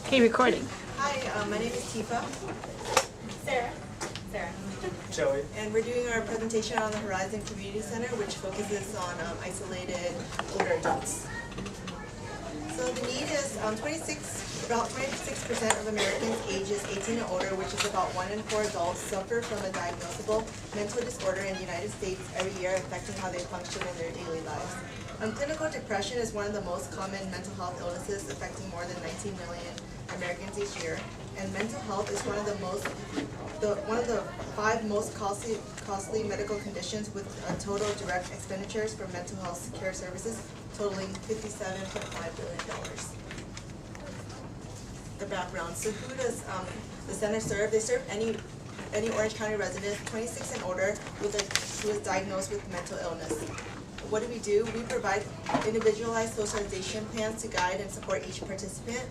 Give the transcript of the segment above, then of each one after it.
Okay, recording. Hi, my name is Tifa. Sarah. Joey. And we're doing our presentation on the Horizon Community Center, which focuses on isolated older adults. So the need is about 26% of Americans ages 18 and older, which is about 1 in 4 adults, suffer from a diagnosable mental disorder in the United States every year, affecting how they function in their daily lives. Clinical depression is one of the most common mental health illnesses, affecting more than 19 million Americans each year. And mental health is one of the 5 most costly medical conditions, with total direct expenditures for mental health care services totaling $57.5 billion. The background. So who does the center serve? They serve any Orange County resident 26 and older who is diagnosed with mental illness. What do? We provide individualized socialization plans to guide and support each participant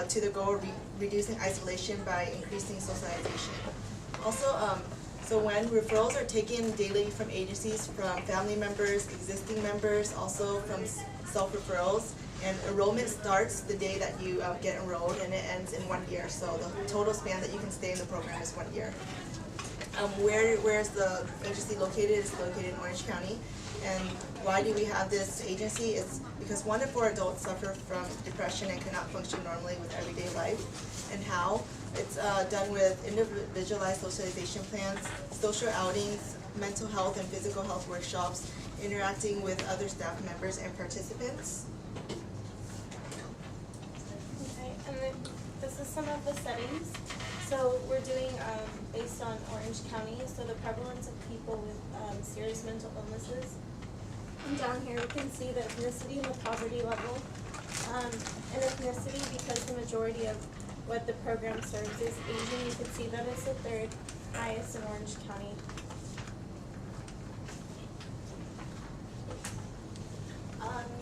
to the goal of reducing isolation by increasing socialization. Also, so when referrals are taken daily from agencies, from family members, existing members, also from self-referrals, and enrollment starts the day that you get enrolled, and it ends in 1 year. So the total span that you can stay in the program is 1 year. Where is the agency located? It's located in Orange County. And why do we have this agency? It's because 1 in 4 adults suffer from depression and cannot function normally with everyday life. And how? It's done with individualized socialization plans, social outings, mental health and physical health workshops, interacting with other staff members and participants. Okay, and then this is some of the settings. So we're doing based on Orange County, so the prevalence of people with serious mental illnesses. And down here we can see the ethnicity and the poverty level. And ethnicity, because the majority of what the program serves is Asian, you can see that it's the 3rd highest in Orange County.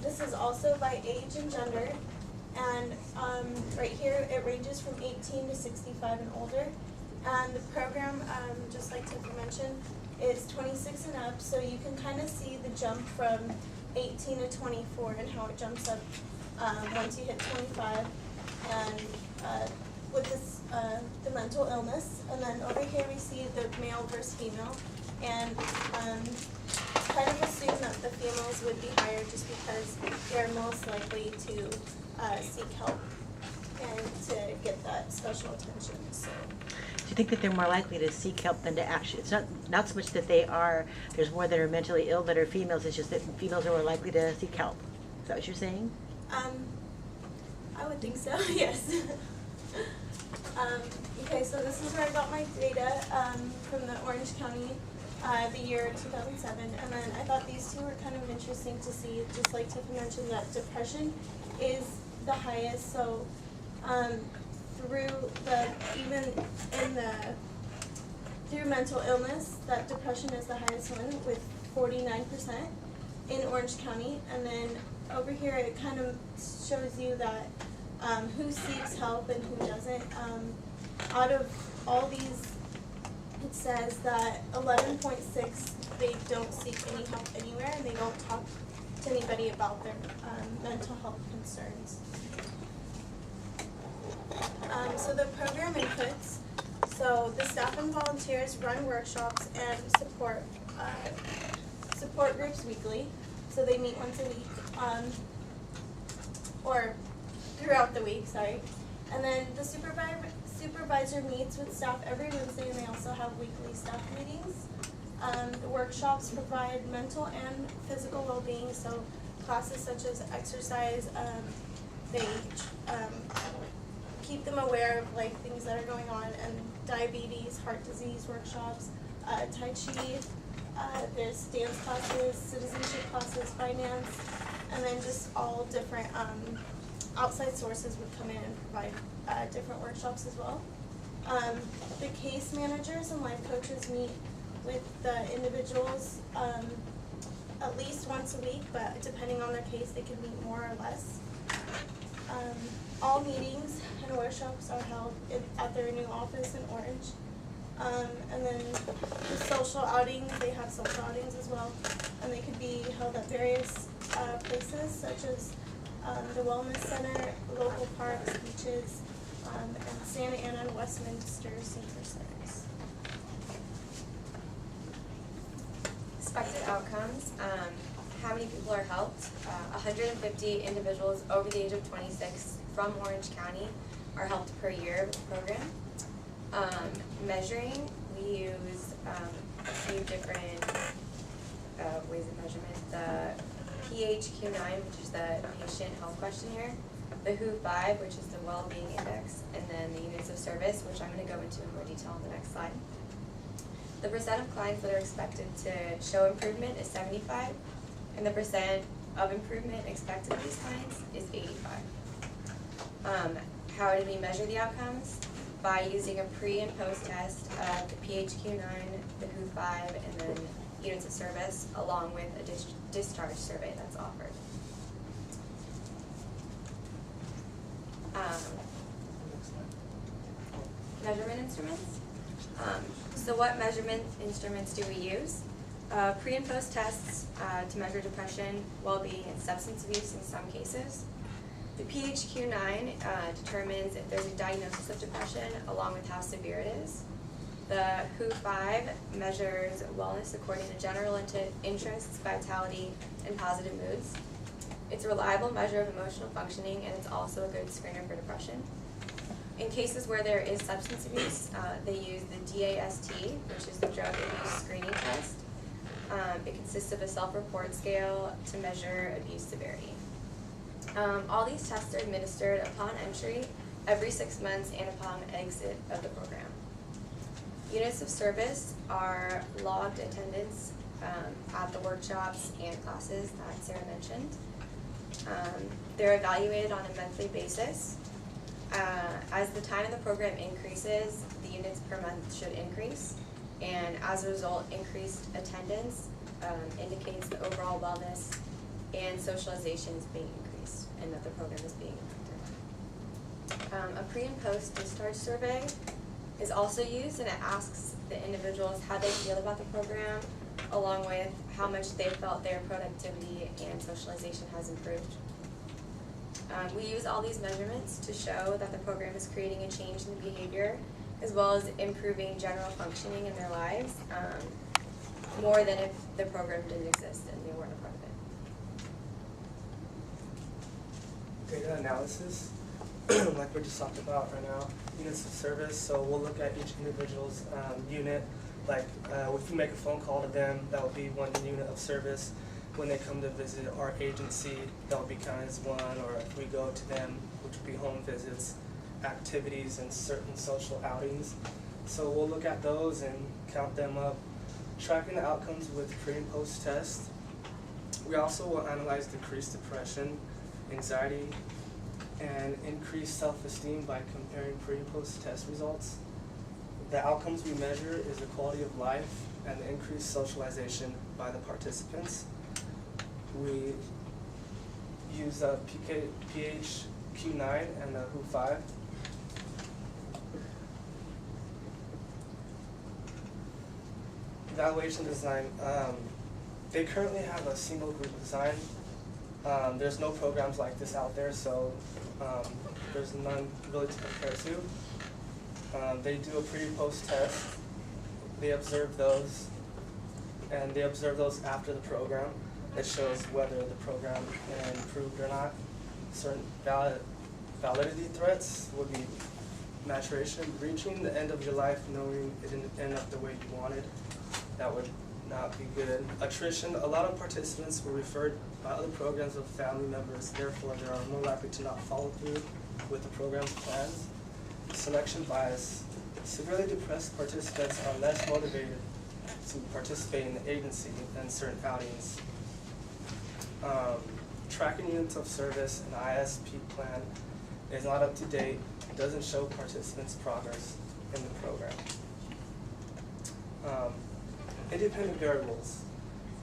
This is also by age and gender. And right here it ranges from 18 to 65 and older. And the program, just like Tiffany mentioned, is 26 and up, so you can kind of see the jump from 18 to 24 and how it jumps up once you hit 25. And with this, the mental illness. And then over here we see the male versus female. And kind of assume that the females would be higher just because they're most likely to seek help and to get that special attention. So Do you think that they're more likely to seek help than to actually, it's not so much that there's more that are mentally ill that are females, it's just that females are more likely to seek help? Is that what you're saying? I would think so, yes. Okay, so this is where I got my data from the Orange County, the year 2007, and then I thought these two were kind of interesting to see, just like Tiffany mentioned, that depression is the highest. So through mental illness, that depression is the highest one with 49% in Orange County. And then over here it kind of shows you that who seeks help and who doesn't. Out of all these, it says that 11.6 they don't seek any help anywhere, and they don't talk to anybody about their mental health concerns. So the program inputs. So the staff and volunteers run workshops and support groups weekly. So they meet once a week, or throughout the week, sorry. And then the supervisor meets with staff every Wednesday, and they also have weekly staff meetings. The workshops provide mental and physical well-being, so classes such as exercise, they keep them aware of like things that are going on, and diabetes, heart disease workshops, Tai Chi, there's dance classes, citizenship classes, finance, and then just all different outside sources would come in and provide different workshops as well. The case managers and life coaches meet with the individuals at least once a week, but depending on their case, they can meet more or less. All meetings and workshops are held at their new office in Orange. And then the social outings, they have social outings as well, and they could be held at various places such as the Wellness Center, local parks, beaches, Beaches, and Santa Ana and Westminster Senior Centers. Expected outcomes, how many people are helped? 150 individuals over the age of 26 from Orange County are helped per year with the program. Measuring, we use a few different ways of measurement. The PHQ-9, which is the Patient Health Questionnaire, the WHO-5, which is the Well-Being Index, and then the units of service, which I'm going to go into in more detail on the next slide. The percent of clients that are expected to show improvement is 75, and the percent of improvement expected of these clients is 85. How did we measure the outcomes? By using a pre and post test of the PHQ-9, the WHO-5, and then units of service, along with a discharge survey that's offered. Measurement instruments. So what measurement instruments do we use? Pre and post tests to measure depression, well-being, and substance abuse in some cases. The PHQ-9 determines if there's a diagnosis of depression along with how severe it is. The WHO-5 measures wellness according to general interests, vitality, and positive moods. It's a reliable measure of emotional functioning, and it's also a good screener for depression. In cases where there is substance abuse, they use the DAST, which is the Drug Abuse Screening Test. It consists of a self-report scale to measure abuse severity. All these tests are administered upon entry, every 6 months, and upon exit of the program. Units of service are logged attendance at the workshops and classes that Sarah mentioned. They're evaluated on a monthly basis. As the time of the program increases, the units per month should increase, and as a result, increased attendance indicates the overall wellness and socialization is being increased and that the program is being effective. A pre and post discharge survey is also used, and it asks the individuals how they feel about the program, along with how much they felt their productivity and socialization has improved. We use all these measurements to show that the program is creating a change in the behavior, as well as improving general functioning in their lives, more than if the program didn't exist and they weren't a part of it. Data analysis, like we just talked about right now, units of service. So we'll look at each individual's unit. Like if you make a phone call to them, that will be one unit of service. When they come to visit our agency, that will be counted as one. Or if we go to them, which would be home visits, activities, and certain social outings. So we'll look at those and count them up. Tracking the outcomes with pre and post tests. We also will analyze decreased depression, anxiety, and increased self-esteem by comparing pre and post test results. The outcomes we measure is the quality of life and the increased socialization by the participants. We use PHQ-9 and the WHO-5. Evaluation design. They currently have a single group design. There's no programs like this out there, so there's none really to compare to. They do a pre and post test. They observe those, and they observe those after the program. It shows whether the program improved or not. Certain validity threats would be maturation, reaching the end of your life knowing it didn't end up the way you wanted. That would not be good. Attrition, a lot of participants were referred by other programs of family members, therefore they are more likely to not follow through with the program's plans. Selection bias, severely depressed participants are less motivated to participate in the agency than certain outings. Tracking units of service and ISP plan is not up to date, doesn't show participants' progress in the program. Independent variables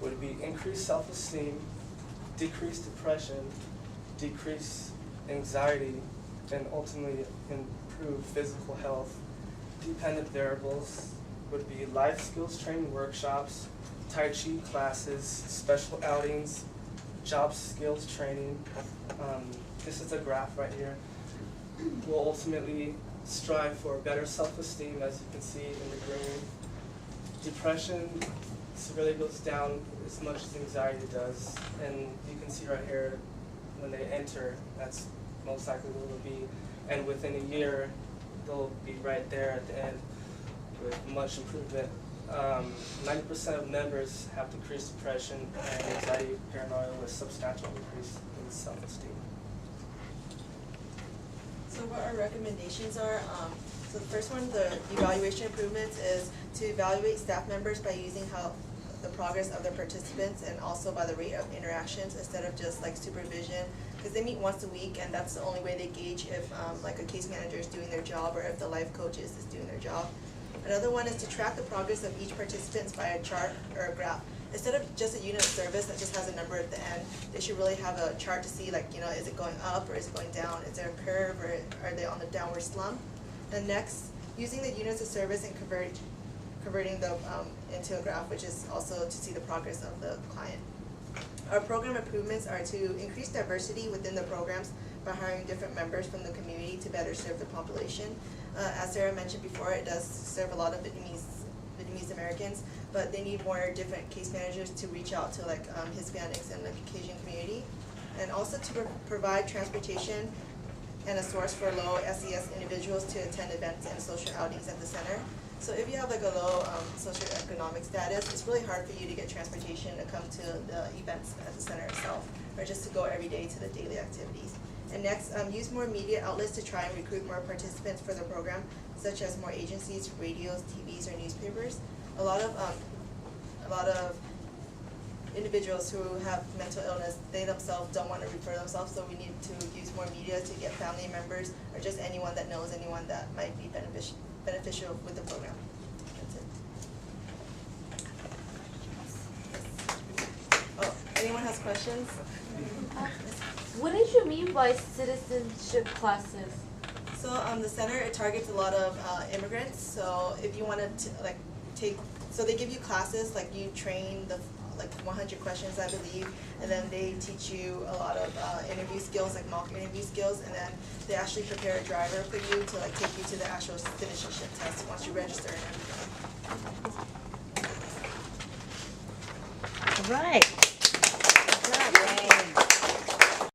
would be increased self-esteem, decreased depression, decreased anxiety, and ultimately improve physical health. Dependent variables would be life skills training workshops, Tai Chi classes, special outings, job skills training. This is a graph right here. will ultimately strive for better self-esteem, as you can see in the green. Depression severely goes down as much as anxiety does, and you can see right here when they enter, that's most likely what it'll be, and within a year they'll be right there at the end with much improvement. 90% of members have decreased depression and anxiety, paranoia, with substantial increase in self-esteem. So what our recommendations are, so the first one, the evaluation improvements, is to evaluate staff members by using how the progress of their participants and also by the rate of interactions instead of just like supervision, because they meet once a week and that's the only way they gauge if like a case manager is doing their job or if the life coach is doing their job. Another one is to track the progress of each participant by a chart or a graph. Instead of just a unit of service that just has a number at the end, they should really have a chart to see, like, you know, is it going up or is it going down? Is there a curve or are they on the downward slump? And next, using the units of service and converting them into a graph, which is also to see the progress of the client. Our program improvements are to increase diversity within the programs by hiring different members from the community to better serve the population. As Sarah mentioned before, it does serve a lot of Vietnamese Americans, but they need more different case managers to reach out to like Hispanics and the Caucasian community. And also to provide transportation and a source for low SES individuals to attend events and social outings at the center. So if you have like a low socioeconomic status, it's really hard for you to get transportation to come to the events at the center itself, or just to go every day to the daily activities. And next, use more media outlets to try and recruit more participants for the program, such as more agencies, radios, TVs, or newspapers. A lot of individuals who have mental illness, they themselves don't want to refer themselves, so we need to use more media to get family members or just anyone that knows anyone that might be beneficial with the program. That's it. Oh, anyone has questions? What did you mean by citizenship classes? So the center, it targets a lot of immigrants. So if you wanted to like so they give you classes, like you train the like 100 questions, I believe, and then they teach you a lot of interview skills, like mock interview skills, and then they actually prepare a driver for you to like take you to the actual citizenship test once you register and everything. All right.